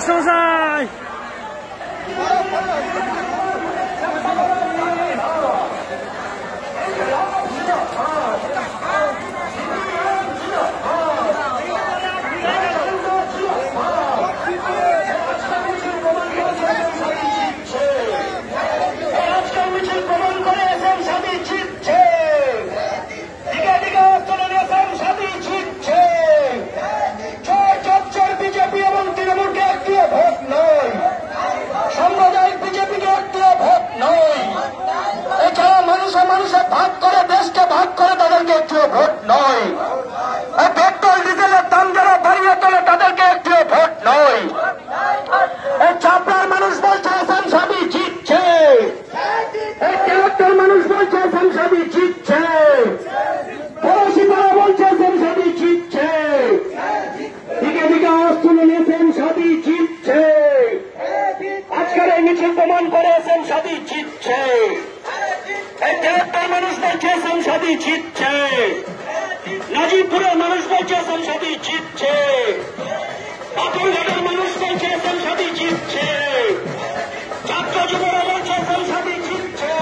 মাস্টারমশাই মানুষের ভাগ করে দেশকে ভাগ করে তাদেরকে একটুও ভোট নয়। পেট্রোল ডিজেলের দাম যারা বাড়িয়ে তোলে তাদেরকে একটুও ভোট নয়। চাপড়ার মানুষ বলছে সংসদী জিতছে, তেহট্টর মানুষ বলছে সংসদী জিতছে, পড়শিপাড়া বলছে সংসদী জিতছে, দিকে দিকে আওয়াজ তুলে নিয়ে সংসদী জিতছে। আজকের এই মিছিল প্রমাণ করে সংসদী জিতছে। তেহট্টর মানুষ বলছে সংসদী জিতছে, নাজিবপুরের মানুষ বলছে সংসদী জিতছে, পাথরঘাটের মানুষ বলছে সংসদী জিতছে, ছাত্র যুবরা বলছে সংসদী জিতছে,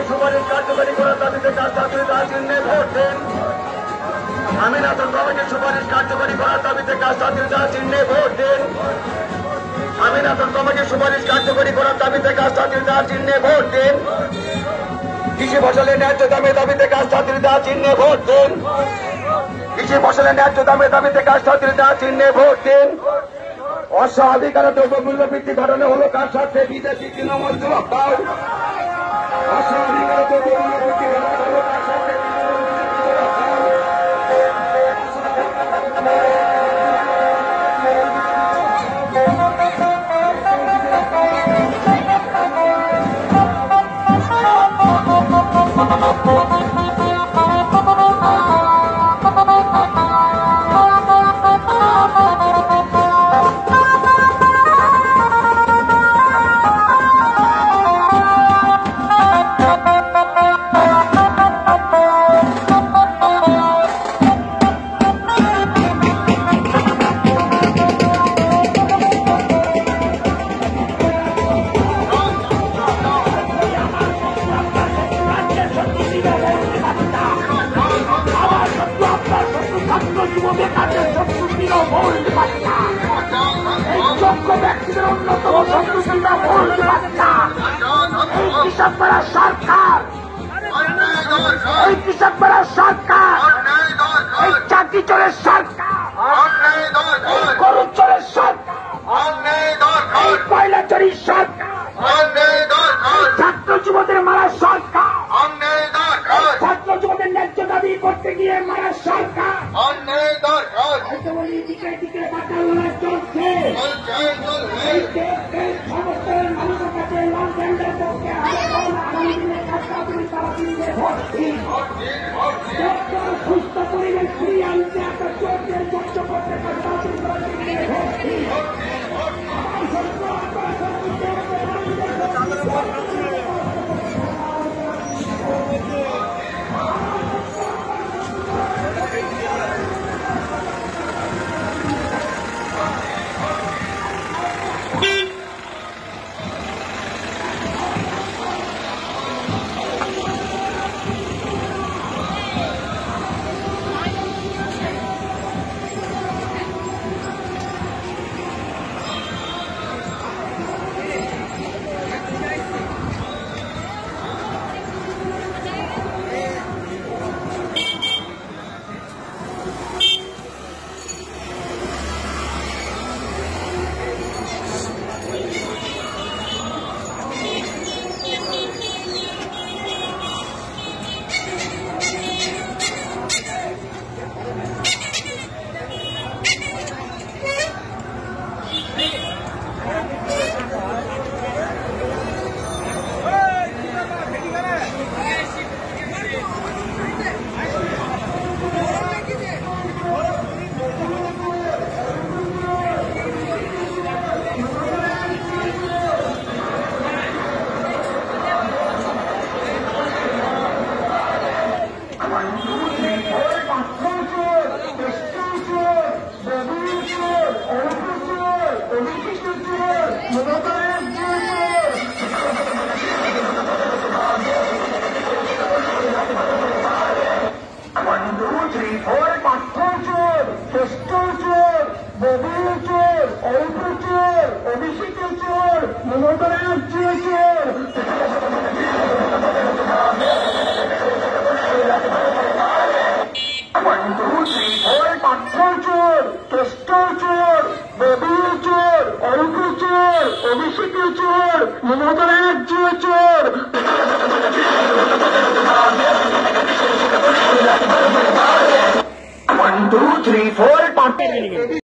সুপারিশ কার্যকরী করার দাবিতে কাস্টা বিরোধী চিহ্নে ভোট দিন। আমিনাতুল কমিটির সুপারিশ কার্যকরী করার দাবিতে কাস্টা বিরোধী চিহ্নে ভোট দিন। আমিনাতুল কমিটির সুপারিশ কার্যকরী করার দাবিতে কাস্টা বিরোধী চিহ্নে ভোট দিন। কৃষি ফসলের ন্যায্য দামের দাবিতে কাস্টা বিরোধী চিহ্নে ভোট দিন। কৃষি ফসলের ন্যায্য দামের দাবিতে কাস্টা বিরোধী চিহ্নে ভোট দিন। অস্বাভাবিক দ্রব্যমূল্য বৃদ্ধি ঘটনা হলো কার স্বার্থে? বিদেশি তৃণমূল যুবক দল। অস্বাভাবিক দ্রব্যমূল্য বৃদ্ধি ঘটনা হলো কার স্বার্থে? সরকার এই কৃষকরা সরকার এই চাকরি চোরের সরকার এই গরু চোরের সরকার এই কয়লা চোরের সরকার ছাত্র যুবদের মারা সরকার ছাত্র যুবদের ন্যায্য দাবি করতে গিয়ে মারা সরকার দিকে দিকে বাঁচার লড়াই চলছে। সমস্ত মানুষের কাছে লং হ্যান্ডের পক্ষে আগামী দিনে সুস্থ পরিবেশ ফিরিয়ে আনতে আপনার চোখের যুক্ত করতে মমতা ব্যানার্জি চোর। 1, 2, 3, 4 পাথর চোর, কেষ্টর চোর, ববির চোর, অল্প চোর, অভিষেকের চোর, মমতা ব্যানার্জি চোর। 1, 2, 3, 4 পাথর